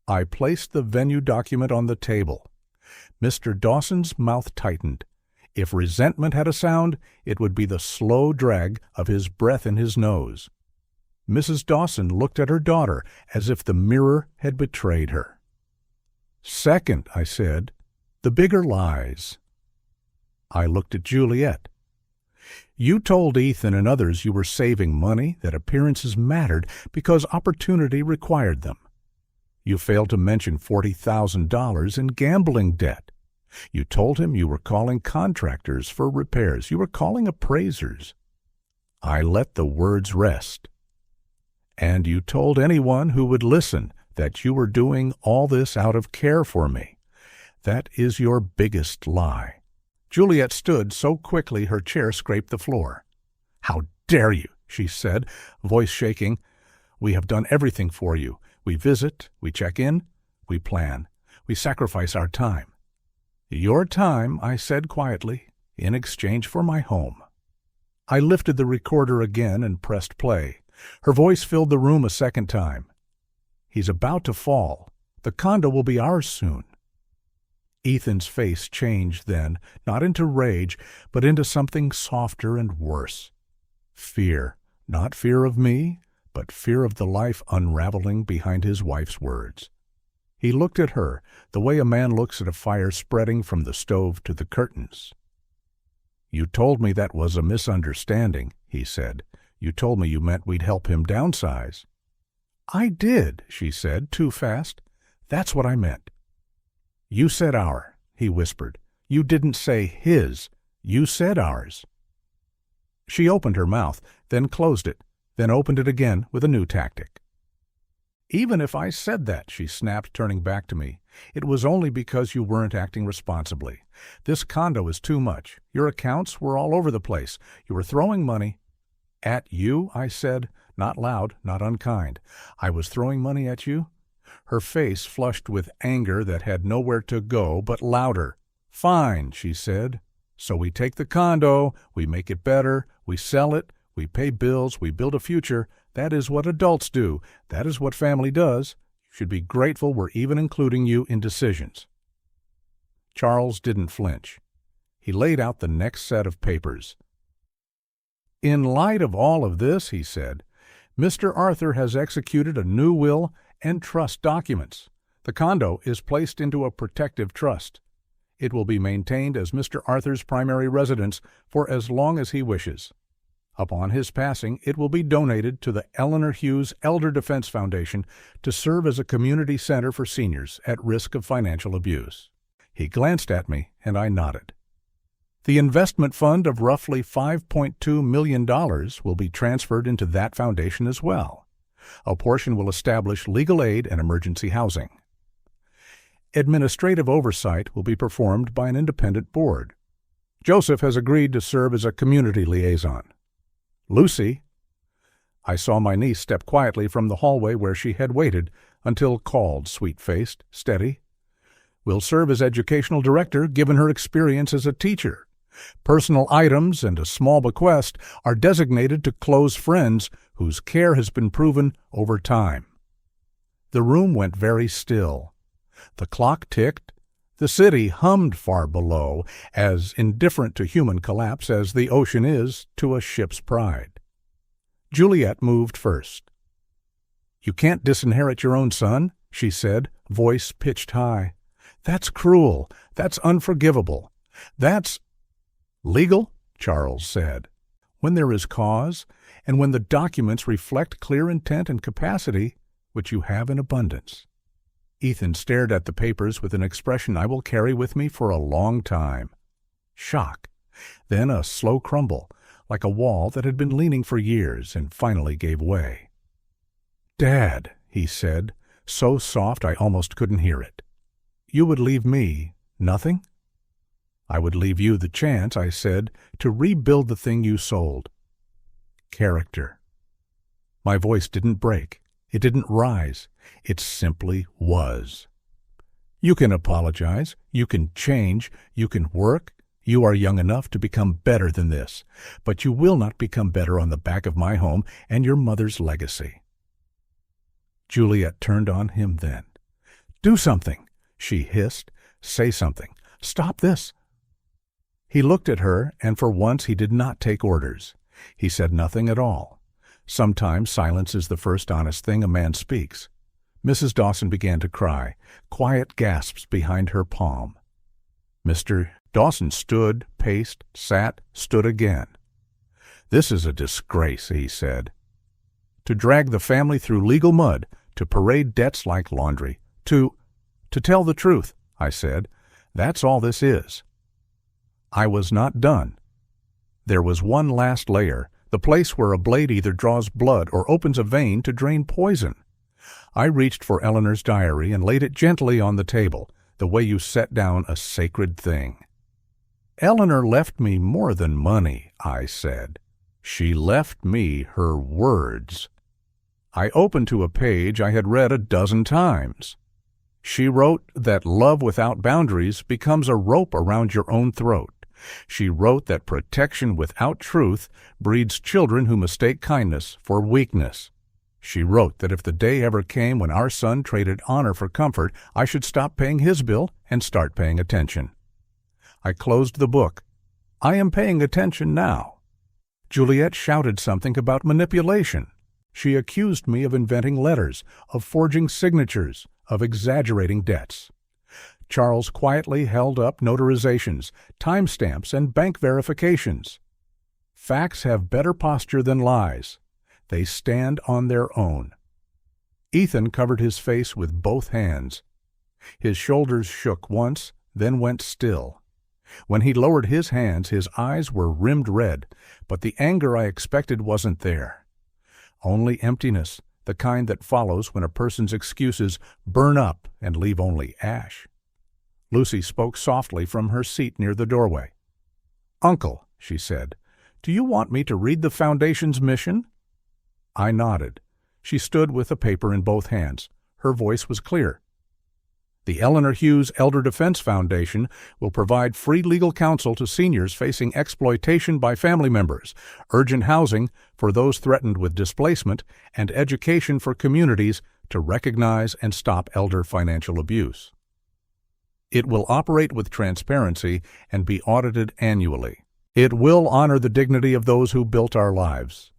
I placed the venue document on the table. Mr. Dawson's mouth tightened. If resentment had a sound, it would be the slow drag of his breath in his nose. Mrs. Dawson looked at her daughter as if the mirror had betrayed her. "Second," I said, "the bigger lies." I looked at Juliet. "You told Ethan and others you were saving money, that appearances mattered because opportunity required them. You failed to mention $40,000 in gambling debt. You told him you were calling contractors for repairs. You were calling appraisers." I let the words rest. "And you told anyone who would listen that you were doing all this out of care for me. That is your biggest lie." Juliet stood so quickly her chair scraped the floor. "How dare you?" she said, voice shaking. "We have done everything for you. We visit, we check in, we plan, we sacrifice our time." "Your time," I said quietly, "in exchange for my home." I lifted the recorder again and pressed play. Her voice filled the room a second time. "He's about to fall. The condo will be ours soon." Ethan's face changed then, not into rage, but into something softer and worse. Fear, not fear of me, but fear of the life unraveling behind his wife's words. He looked at her, the way a man looks at a fire spreading from the stove to the curtains. "You told me that was a misunderstanding," he said. "You told me you meant we'd help him downsize." "I did," she said, too fast. "That's what I meant." "You said our," he whispered. "You didn't say his. You said ours." She opened her mouth, then closed it, then opened it again with a new tactic. "Even if I said that," she snapped, turning back to me, "it was only because you weren't acting responsibly. This condo is too much. Your accounts were all over the place. You were throwing money—" "At you," I said, not loud, not unkind. "I was throwing money at you?" Her face flushed with anger that had nowhere to go but louder. "Fine," she said. "So we take the condo, we make it better, we sell it, we pay bills, we build a future. That is what adults do. That is what family does. You should be grateful we're even including you in decisions." Charles didn't flinch. He laid out the next set of papers. "In light of all of this," he said, "Mr. Arthur has executed a new will and trust documents. The condo is placed into a protective trust. It will be maintained as Mr. Arthur's primary residence for as long as he wishes. Upon his passing, it will be donated to the Eleanor Hughes Elder Defense Foundation to serve as a community center for seniors at risk of financial abuse." He glanced at me, and I nodded. "The investment fund of roughly $5.2 million will be transferred into that foundation as well. A portion will establish legal aid and emergency housing. Administrative oversight will be performed by an independent board. Joseph has agreed to serve as a community liaison. Lucy—" I saw my niece step quietly from the hallway where she had waited until called, sweet-faced, steady. "Will serve as educational director given her experience as a teacher. Personal items and a small bequest are designated to close friends whose care has been proven over time." The room went very still. The clock ticked. The city hummed far below, as indifferent to human collapse as the ocean is to a ship's pride. Juliet moved first. "You can't disinherit your own son," she said, voice pitched high. "That's cruel. That's unforgivable. That's—" "Legal," Charles said. "When there is cause, and when the documents reflect clear intent and capacity, which you have in abundance." Ethan stared at the papers with an expression I will carry with me for a long time. Shock, then a slow crumble, like a wall that had been leaning for years and finally gave way. "Dad," he said, so soft I almost couldn't hear it. "You would leave me nothing?" "I would leave you the chance," I said, "to rebuild the thing you sold." Character. My voice didn't break. It didn't rise. It simply was. You can apologize. You can change. You can work. You are young enough to become better than this. But you will not become better on the back of my home and your mother's legacy. Juliet turned on him then. Do something, she hissed. Say something. Stop this. He looked at her, and for once he did not take orders. He said nothing at all. Sometimes silence is the first honest thing a man speaks. Mrs. Dawson began to cry, quiet gasps behind her palm. Mr. Dawson stood, paced, sat, stood again. This is a disgrace, he said. To drag the family through legal mud, to parade debts like laundry, to tell the truth, I said. That's all this is. I was not done. There was one last layer, the place where a blade either draws blood or opens a vein to drain poison. I reached for Eleanor's diary and laid it gently on the table, the way you set down a sacred thing. Eleanor left me more than money, I said. She left me her words. I opened to a page I had read a dozen times. She wrote that love without boundaries becomes a rope around your own throat. She wrote that protection without truth breeds children who mistake kindness for weakness. She wrote that if the day ever came when our son traded honor for comfort, I should stop paying his bill and start paying attention. I closed the book. I am paying attention now. Juliet shouted something about manipulation. She accused me of inventing letters, of forging signatures, of exaggerating debts. Charles quietly held up notarizations, timestamps, and bank verifications. Facts have better posture than lies. They stand on their own. Ethan covered his face with both hands. His shoulders shook once, then went still. When he lowered his hands, his eyes were rimmed red, but the anger I expected wasn't there. Only emptiness, the kind that follows when a person's excuses burn up and leave only ash. Lucy spoke softly from her seat near the doorway. "Uncle," she said, "do you want me to read the Foundation's mission?" I nodded. She stood with a paper in both hands. Her voice was clear. The Eleanor Hughes Elder Defense Foundation will provide free legal counsel to seniors facing exploitation by family members, urgent housing for those threatened with displacement, and education for communities to recognize and stop elder financial abuse. It will operate with transparency and be audited annually. It will honor the dignity of those who built our lives.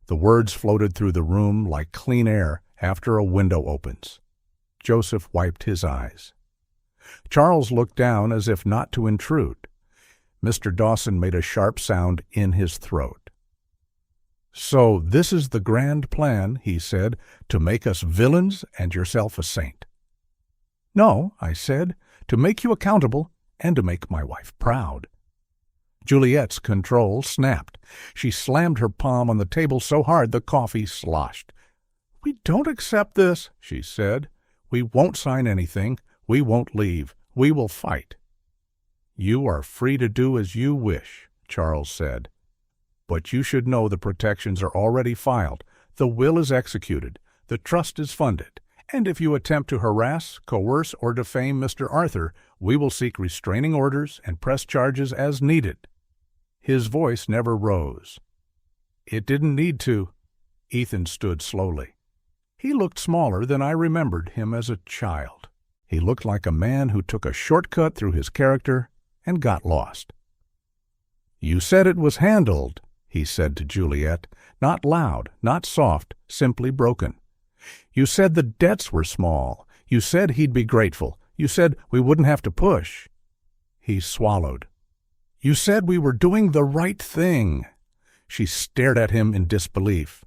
The words floated through the room like clean air after a window opens. Joseph wiped his eyes. Charles looked down as if not to intrude. Mr. Dawson made a sharp sound in his throat. "So this is the grand plan," he said, "to make us villains and yourself a saint." "No," I said, "to make you accountable and to make my wife proud." Juliet's control snapped. She slammed her palm on the table so hard the coffee sloshed. "We don't accept this," she said. "We won't sign anything. We won't leave. We will fight." "You are free to do as you wish," Charles said. "But you should know the protections are already filed. The will is executed. The trust is funded. And if you attempt to harass, coerce, or defame Mr. Arthur, we will seek restraining orders and press charges as needed." His voice never rose. "It didn't need to." Ethan stood slowly. He looked smaller than I remembered him as a child. He looked like a man who took a shortcut through his character and got lost. "You said it was handled," he said to Juliet, not loud, not soft, simply broken. "You said the debts were small. You said he'd be grateful. You said we wouldn't have to push." He swallowed. "You said we were doing the right thing." She stared at him in disbelief.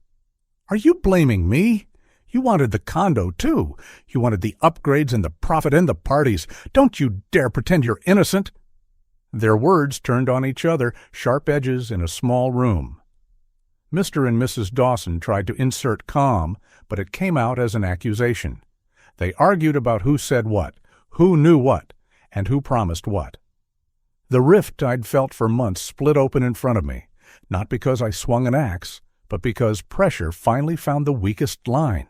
"Are you blaming me? You wanted the condo, too. You wanted the upgrades and the profit and the parties. Don't you dare pretend you're innocent." Their words turned on each other, sharp edges in a small room. Mr. and Mrs. Dawson tried to insert calm, but it came out as an accusation. They argued about who said what, who knew what, and who promised what. The rift I'd felt for months split open in front of me, not because I swung an axe, but because pressure finally found the weakest line.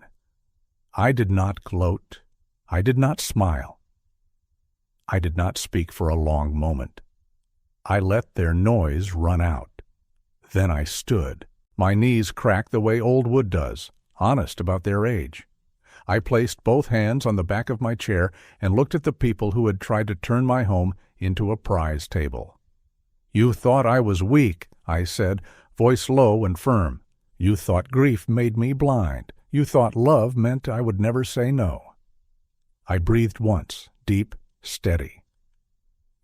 I did not gloat. I did not smile. I did not speak for a long moment. I let their noise run out. Then I stood. My knees cracked the way old wood does, honest about their age. I placed both hands on the back of my chair and looked at the people who had tried to turn my home into a prize table. "You thought I was weak," I said, voice low and firm. "You thought grief made me blind. You thought love meant I would never say no." I breathed once, deep, steady.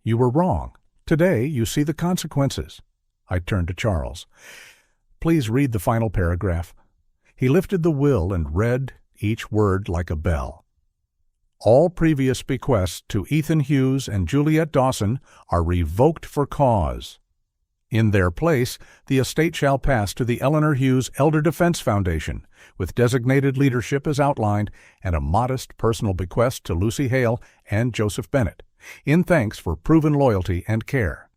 "You were wrong. Today you see the consequences." I turned to Charles. "Please read the final paragraph." He lifted the will and read each word like a bell. "All previous bequests to Ethan Hughes and Juliet Dawson are revoked for cause. In their place, the estate shall pass to the Eleanor Hughes Elder Defense Foundation, with designated leadership as outlined, and a modest personal bequest to Lucy Hale and Joseph Bennett, in thanks for proven loyalty and care.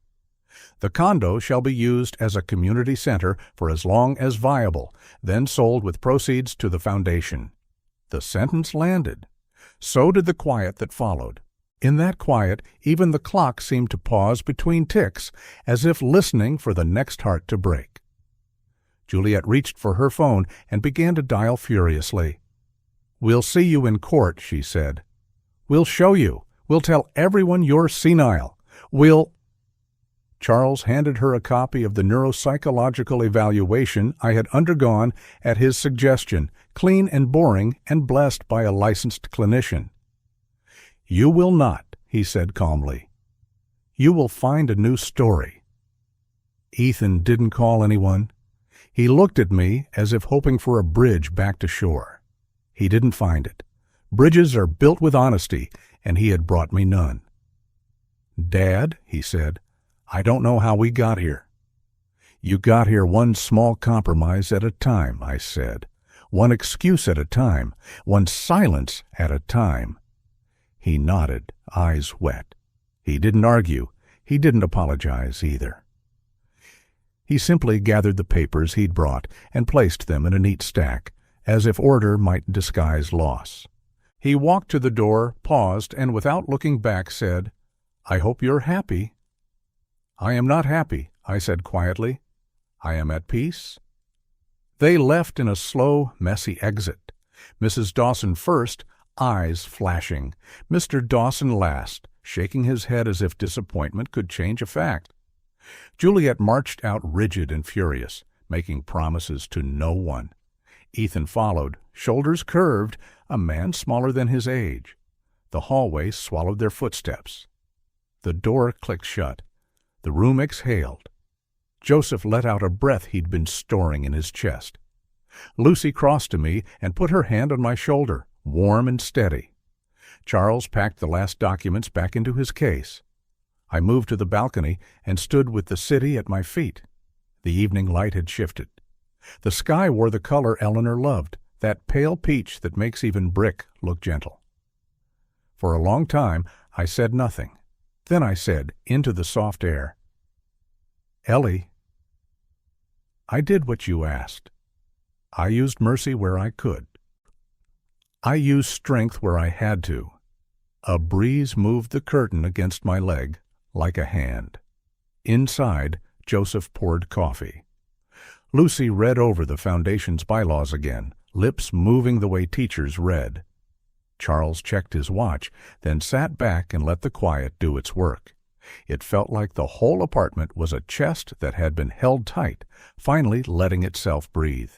The condo shall be used as a community center for as long as viable, then sold with proceeds to the foundation." The sentence landed. So did the quiet that followed. In that quiet, even the clock seemed to pause between ticks, as if listening for the next heart to break. Juliet reached for her phone and began to dial furiously. "We'll see you in court," she said. "We'll show you. We'll tell everyone you're senile. We'll—" Charles handed her a copy of the neuropsychological evaluation I had undergone at his suggestion, clean and boring and blessed by a licensed clinician. "You will not," he said calmly. "You will find a new story." Ethan didn't call anyone. He looked at me as if hoping for a bridge back to shore. He didn't find it. Bridges are built with honesty, and he had brought me none. "Dad," he said, "I don't know how we got here." "You got here one small compromise at a time," I said. "One excuse at a time. One silence at a time." He nodded, eyes wet. He didn't argue. He didn't apologize either. He simply gathered the papers he'd brought and placed them in a neat stack, as if order might disguise loss. He walked to the door, paused, and without looking back said, "I hope you're happy." "I am not happy," I said quietly. "I am at peace." They left in a slow, messy exit. Mrs. Dawson first, eyes flashing. Mr. Dawson last, shaking his head as if disappointment could change a fact. Juliet marched out rigid and furious, making promises to no one. Ethan followed, shoulders curved, a man smaller than his age. The hallway swallowed their footsteps. The door clicked shut. The room exhaled. Joseph let out a breath he'd been storing in his chest. Lucy crossed to me and put her hand on my shoulder, warm and steady. Charles packed the last documents back into his case. I moved to the balcony and stood with the city at my feet. The evening light had shifted. The sky wore the color Eleanor loved, that pale peach that makes even brick look gentle. For a long time, I said nothing. Then I said, into the soft air, "Ellie, I did what you asked. I used mercy where I could. I used strength where I had to." A breeze moved the curtain against my leg like a hand. Inside, Joseph poured coffee. Lucy read over the foundation's bylaws again, lips moving the way teachers read. Charles checked his watch, then sat back and let the quiet do its work. It felt like the whole apartment was a chest that had been held tight, finally letting itself breathe.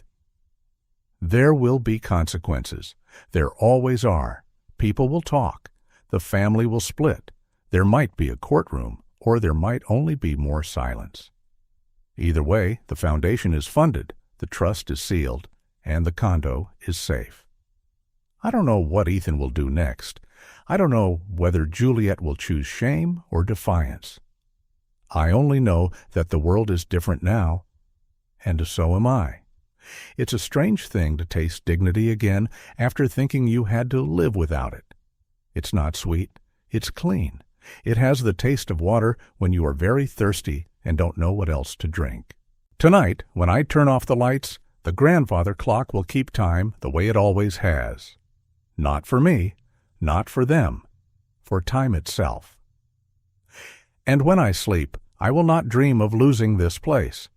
There will be consequences. There always are. People will talk. The family will split. There might be a courtroom, or there might only be more silence. Either way, the foundation is funded, the trust is sealed, and the condo is safe. I don't know what Ethan will do next. I don't know whether Juliet will choose shame or defiance. I only know that the world is different now, and so am I. It's a strange thing to taste dignity again after thinking you had to live without it. It's not sweet. It's clean. It has the taste of water when you are very thirsty and don't know what else to drink. Tonight, when I turn off the lights, the grandfather clock will keep time the way it always has. Not for me, not for them, for time itself. And when I sleep, I will not dream of losing this place.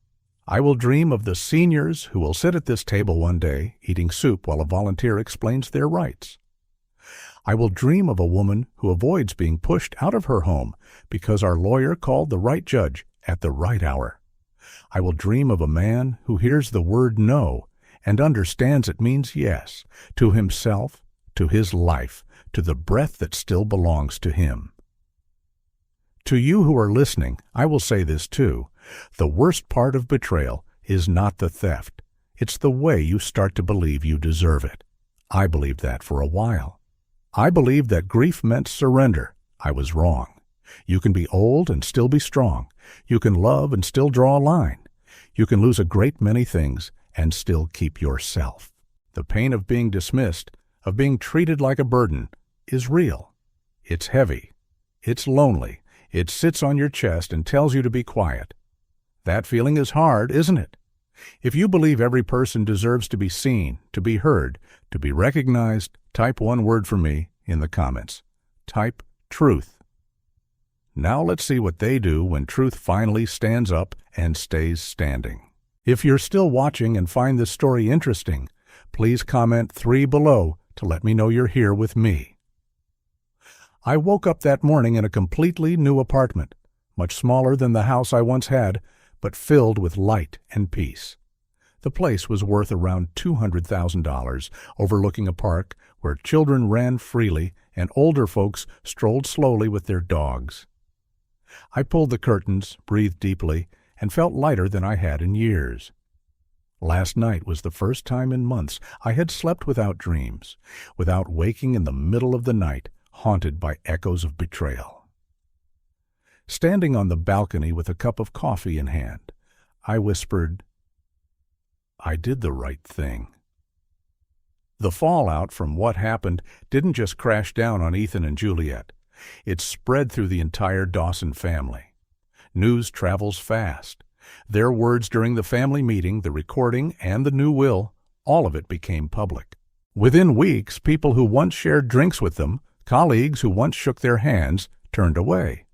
I will dream of the seniors who will sit at this table one day eating soup while a volunteer explains their rights. I will dream of a woman who avoids being pushed out of her home because our lawyer called the right judge at the right hour. I will dream of a man who hears the word no and understands it means yes, to himself, to his life, to the breath that still belongs to him. To you who are listening, I will say this too. The worst part of betrayal is not the theft. It's the way you start to believe you deserve it. I believed that for a while. I believed that grief meant surrender. I was wrong. You can be old and still be strong. You can love and still draw a line. You can lose a great many things and still keep yourself. The pain of being dismissed, of being treated like a burden, is real. It's heavy. It's lonely. It sits on your chest and tells you to be quiet. That feeling is hard, isn't it? If you believe every person deserves to be seen, to be heard, to be recognized, type one word for me in the comments. Type truth. Now let's see what they do when truth finally stands up and stays standing. If you're still watching and find this story interesting, please comment 3 below to let me know you're here with me. I woke up that morning in a completely new apartment, much smaller than the house I once had, but filled with light and peace. The place was worth around $200,000, overlooking a park where children ran freely and older folks strolled slowly with their dogs. I pulled the curtains, breathed deeply, and felt lighter than I had in years. Last night was the first time in months I had slept without dreams, without waking in the middle of the night, haunted by echoes of betrayal. Standing on the balcony with a cup of coffee in hand, I whispered, I did the right thing. The fallout from what happened didn't just crash down on Ethan and Juliet. It spread through the entire Dawson family. News travels fast. Their words during the family meeting, the recording, and the new will, all of it became public. Within weeks, people who once shared drinks with them, colleagues who once shook their hands, turned away.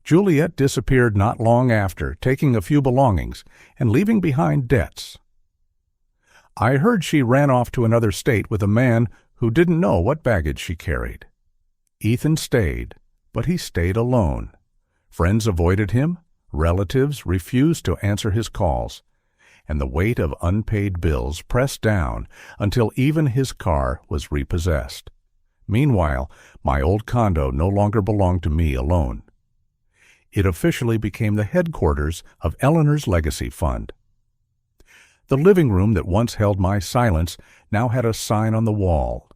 Juliet disappeared not long after, taking a few belongings and leaving behind debts. I heard she ran off to another state with a man who didn't know what baggage she carried. Ethan stayed, but he stayed alone. Friends avoided him, relatives refused to answer his calls, and the weight of unpaid bills pressed down until even his car was repossessed. Meanwhile, my old condo no longer belonged to me alone. It officially became the headquarters of Eleanor's Legacy Fund. The living room that once held my silence now had a sign on the wall.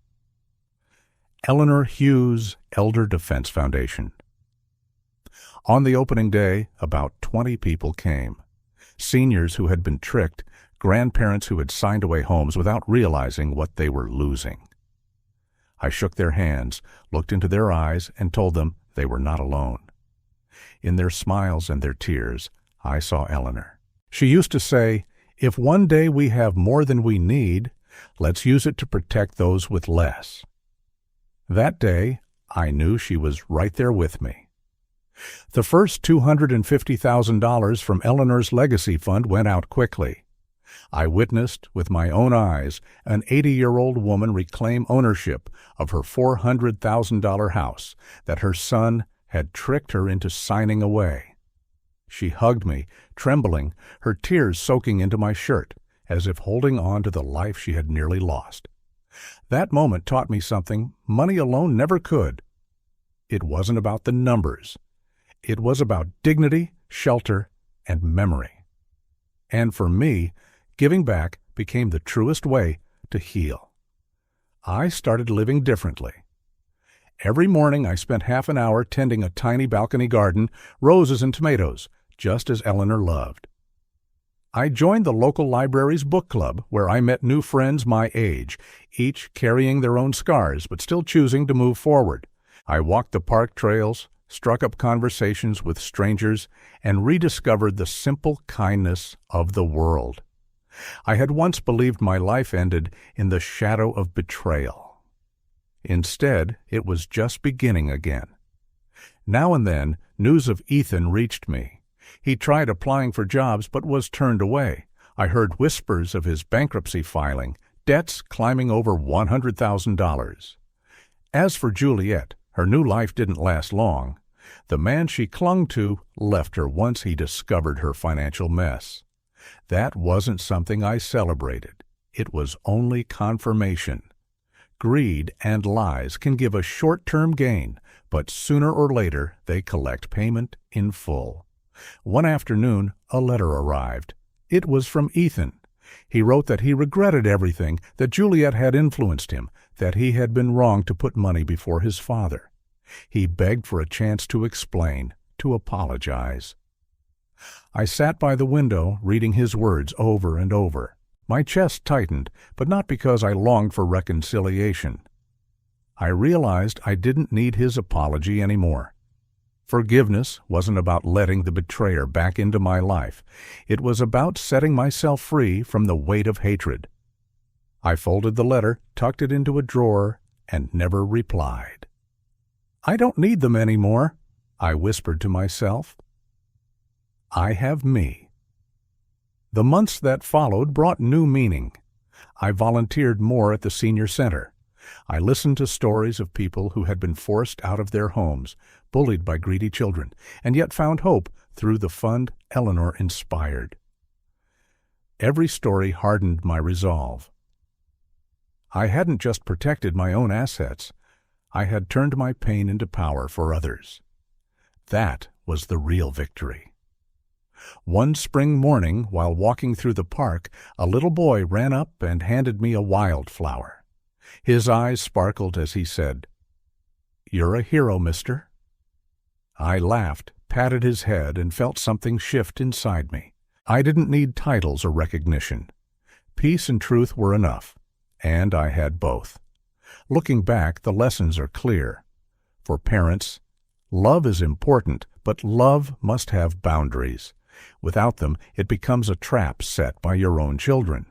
Eleanor Hughes Elder Defense Foundation. On the opening day, about 20 people came. Seniors who had been tricked, grandparents who had signed away homes without realizing what they were losing. I shook their hands, looked into their eyes, and told them they were not alone. In their smiles and their tears, I saw Eleanor. She used to say, if one day we have more than we need, let's use it to protect those with less. That day, I knew she was right there with me. The first $250,000 from Eleanor's Legacy Fund went out quickly. I witnessed, with my own eyes, an 80-year-old woman reclaim ownership of her $400,000 house that her son had tricked her into signing away. She hugged me, trembling, her tears soaking into my shirt, as if holding on to the life she had nearly lost. That moment taught me something money alone never could. It wasn't about the numbers. It was about dignity, shelter, and memory. And for me, giving back became the truest way to heal. I started living differently. Every morning I spent half an hour tending a tiny balcony garden, roses and tomatoes, just as Eleanor loved. I joined the local library's book club, where I met new friends my age, each carrying their own scars but still choosing to move forward. I walked the park trails, struck up conversations with strangers, and rediscovered the simple kindness of the world. I had once believed my life ended in the shadow of betrayal. Instead, it was just beginning again. Now and then, news of Ethan reached me. He tried applying for jobs but was turned away. I heard whispers of his bankruptcy filing, debts climbing over $100,000. As for Juliet, her new life didn't last long. The man she clung to left her once he discovered her financial mess. That wasn't something I celebrated. It was only confirmation. Greed and lies can give a short-term gain, but sooner or later they collect payment in full. One afternoon, a letter arrived. It was from Ethan. He wrote that he regretted everything, that Juliet had influenced him, that he had been wrong to put money before his father. He begged for a chance to explain, to apologize. I sat by the window, reading his words over and over. My chest tightened, but not because I longed for reconciliation. I realized I didn't need his apology anymore. Forgiveness wasn't about letting the betrayer back into my life. It was about setting myself free from the weight of hatred. I folded the letter, tucked it into a drawer, and never replied. "I don't need them anymore," I whispered to myself. I have me. The months that followed brought new meaning. I volunteered more at the senior center. I listened to stories of people who had been forced out of their homes, bullied by greedy children, and yet found hope through the fund Eleanor inspired. Every story hardened my resolve. I hadn't just protected my own assets. I had turned my pain into power for others. That was the real victory. One spring morning, while walking through the park, a little boy ran up and handed me a wildflower. His eyes sparkled as he said, "You're a hero, mister." I laughed, patted his head, and felt something shift inside me. I didn't need titles or recognition. Peace and truth were enough, and I had both. Looking back, the lessons are clear. For parents, love is important, but love must have boundaries. Without them, it becomes a trap set by your own children.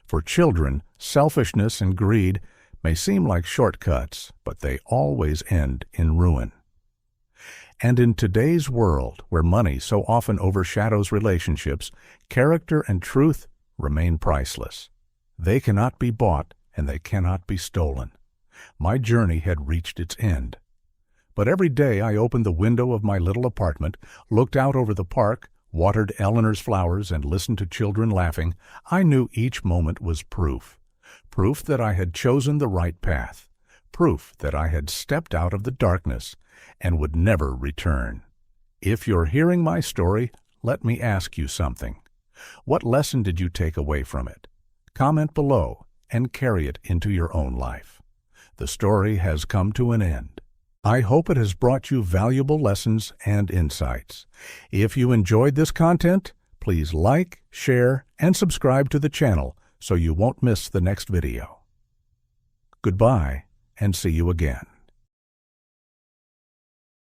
For children, selfishness and greed may seem like shortcuts, but they always end in ruin. And in today's world, where money so often overshadows relationships, character and truth remain priceless. They cannot be bought, and they cannot be stolen. My journey had reached its end. But every day I opened the window of my little apartment, looked out over the park, watered Eleanor's flowers, and listened to children laughing. I knew each moment was proof. Proof that I had chosen the right path. Proof that I had stepped out of the darkness and would never return. If you're hearing my story, let me ask you something. What lesson did you take away from it? Comment below and carry it into your own life. The story has come to an end. I hope it has brought you valuable lessons and insights. If you enjoyed this content, please like, share, and subscribe to the channel so you won't miss the next video. Goodbye, and see you again.